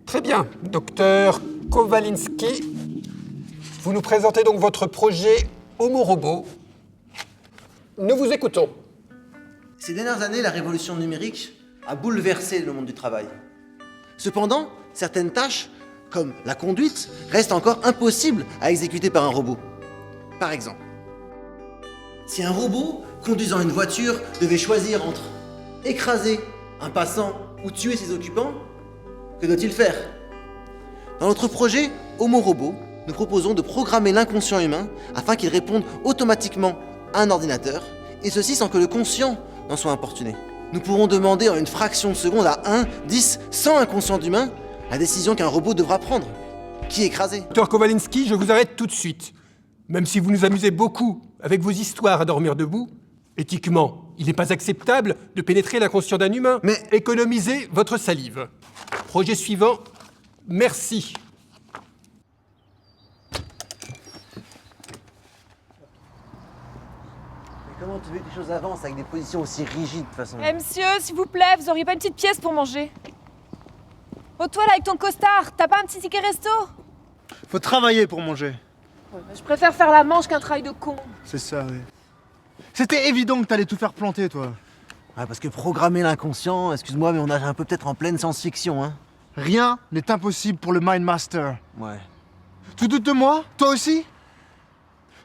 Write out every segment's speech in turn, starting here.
Très bien, docteur Kowaliński. Vous nous présentez donc votre projet Homo Robot. Nous vous écoutons. Ces dernières années, la révolution numérique a bouleversé le monde du travail. Cependant, certaines tâches, comme la conduite, restent encore impossibles à exécuter par un robot. Par exemple, si un robot conduisant une voiture devait choisir entre écraser un passant ou tuer ses occupants, que doit-il faire? Dans notre projet Homo Robot, nous proposons de programmer l'inconscient humain afin qu'il réponde automatiquement à un ordinateur, et ceci sans que le conscient n'en soit importuné. Nous pourrons demander en une fraction de seconde à 1, 10, 100 inconscients d'humains la décision qu'un robot devra prendre. Qui écraser? Docteur Kowaliński, je vous arrête tout de suite. Même si vous nous amusez beaucoup avec vos histoires à dormir debout, éthiquement, il n'est pas acceptable de pénétrer l'inconscient d'un humain. Mais économisez votre salive. Projet suivant, merci. comment tu veux que les choses avancent avec des positions aussi rigides de toute façon? Eh monsieur, s'il vous plaît, vous auriez pas une petite pièce pour manger? Oh toi là avec ton costard, t'as pas un petit ticket resto? Faut travailler pour manger. Ouais, bah, je préfère faire la manche qu'un travail de con. C'est ça, oui. C'était évident que t'allais tout faire planter, toi. Ouais, parce que programmer l'inconscient, excuse-moi, mais on nage un peu peut-être en pleine science-fiction, hein. Rien n'est impossible pour le Mind Master. Ouais. Tu doutes de moi? Toi aussi?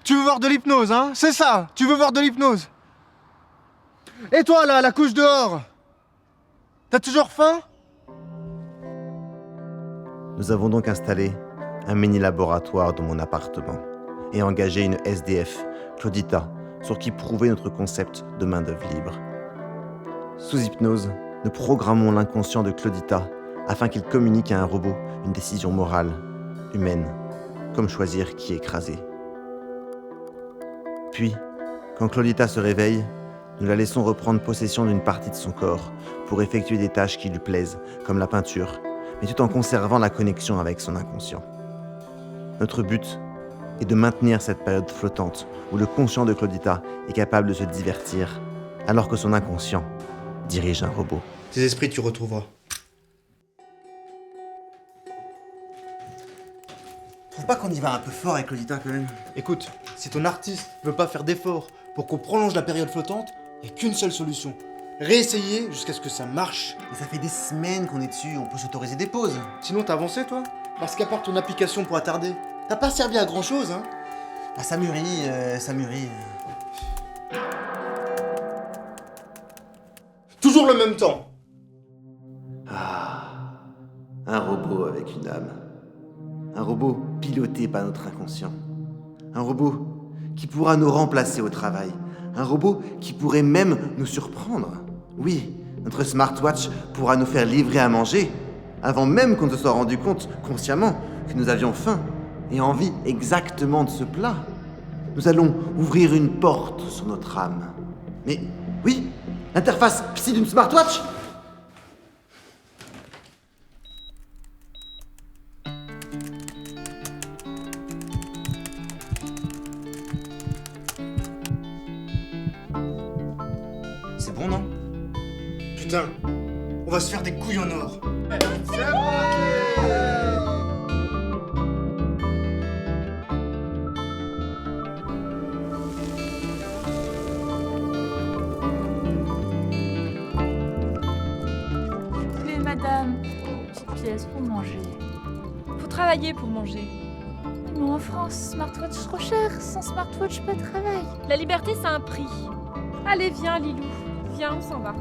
Tu veux voir de l'hypnose, hein? C'est ça, tu veux voir de l'hypnose. Et toi, là, la couche dehors? T'as toujours faim? Nous avons donc installé un mini-laboratoire dans mon appartement et engagé une SDF, Claudita, sur qui prouver notre concept de main-d'œuvre libre. Sous hypnose, nous programmons l'inconscient de Claudita afin qu'il communique à un robot une décision morale, humaine, comme choisir qui écraser. Puis, quand Claudita se réveille, nous la laissons reprendre possession d'une partie de son corps pour effectuer des tâches qui lui plaisent, comme la peinture, mais tout en conservant la connexion avec son inconscient. Notre but est de maintenir cette période flottante où le conscient de Claudita est capable de se divertir, alors que son inconscient dirige un robot. Tes esprits, tu retrouveras. Trouve pas qu'on y va un peu fort avec Claudita quand même? Écoute, si ton artiste veut pas faire d'efforts pour qu'on prolonge la période flottante, il n'y a qu'une seule solution. Réessayer jusqu'à ce que ça marche. Et ça fait des semaines qu'on est dessus, on peut s'autoriser des pauses. Sinon, t'as avancé, toi? Parce qu'à part ton application pour attarder, t'as pas servi à grand chose, hein? Ah, ça mûrit, ça mûrit. Toujours le même temps. Ah, un robot avec une âme. Un robot piloté par notre inconscient. Un robot qui pourra nous remplacer au travail. Un robot qui pourrait même nous surprendre. Oui, notre smartwatch pourra nous faire livrer à manger, avant même qu'on ne se soit rendu compte, consciemment, que nous avions faim et envie exactement de ce plat. Nous allons ouvrir une porte sur notre âme. Mais oui, l'interface psy d'une smartwatch. C'est bon, non? Putain, on va se faire des couilles en or. Mais madame, petite pièce pour manger. Faut travailler pour manger. Mais en France, smartwatch trop cher. Sans smartwatch, pas de travail. La liberté, c'est un prix. Allez, viens, Lilou. Viens, on s'en va.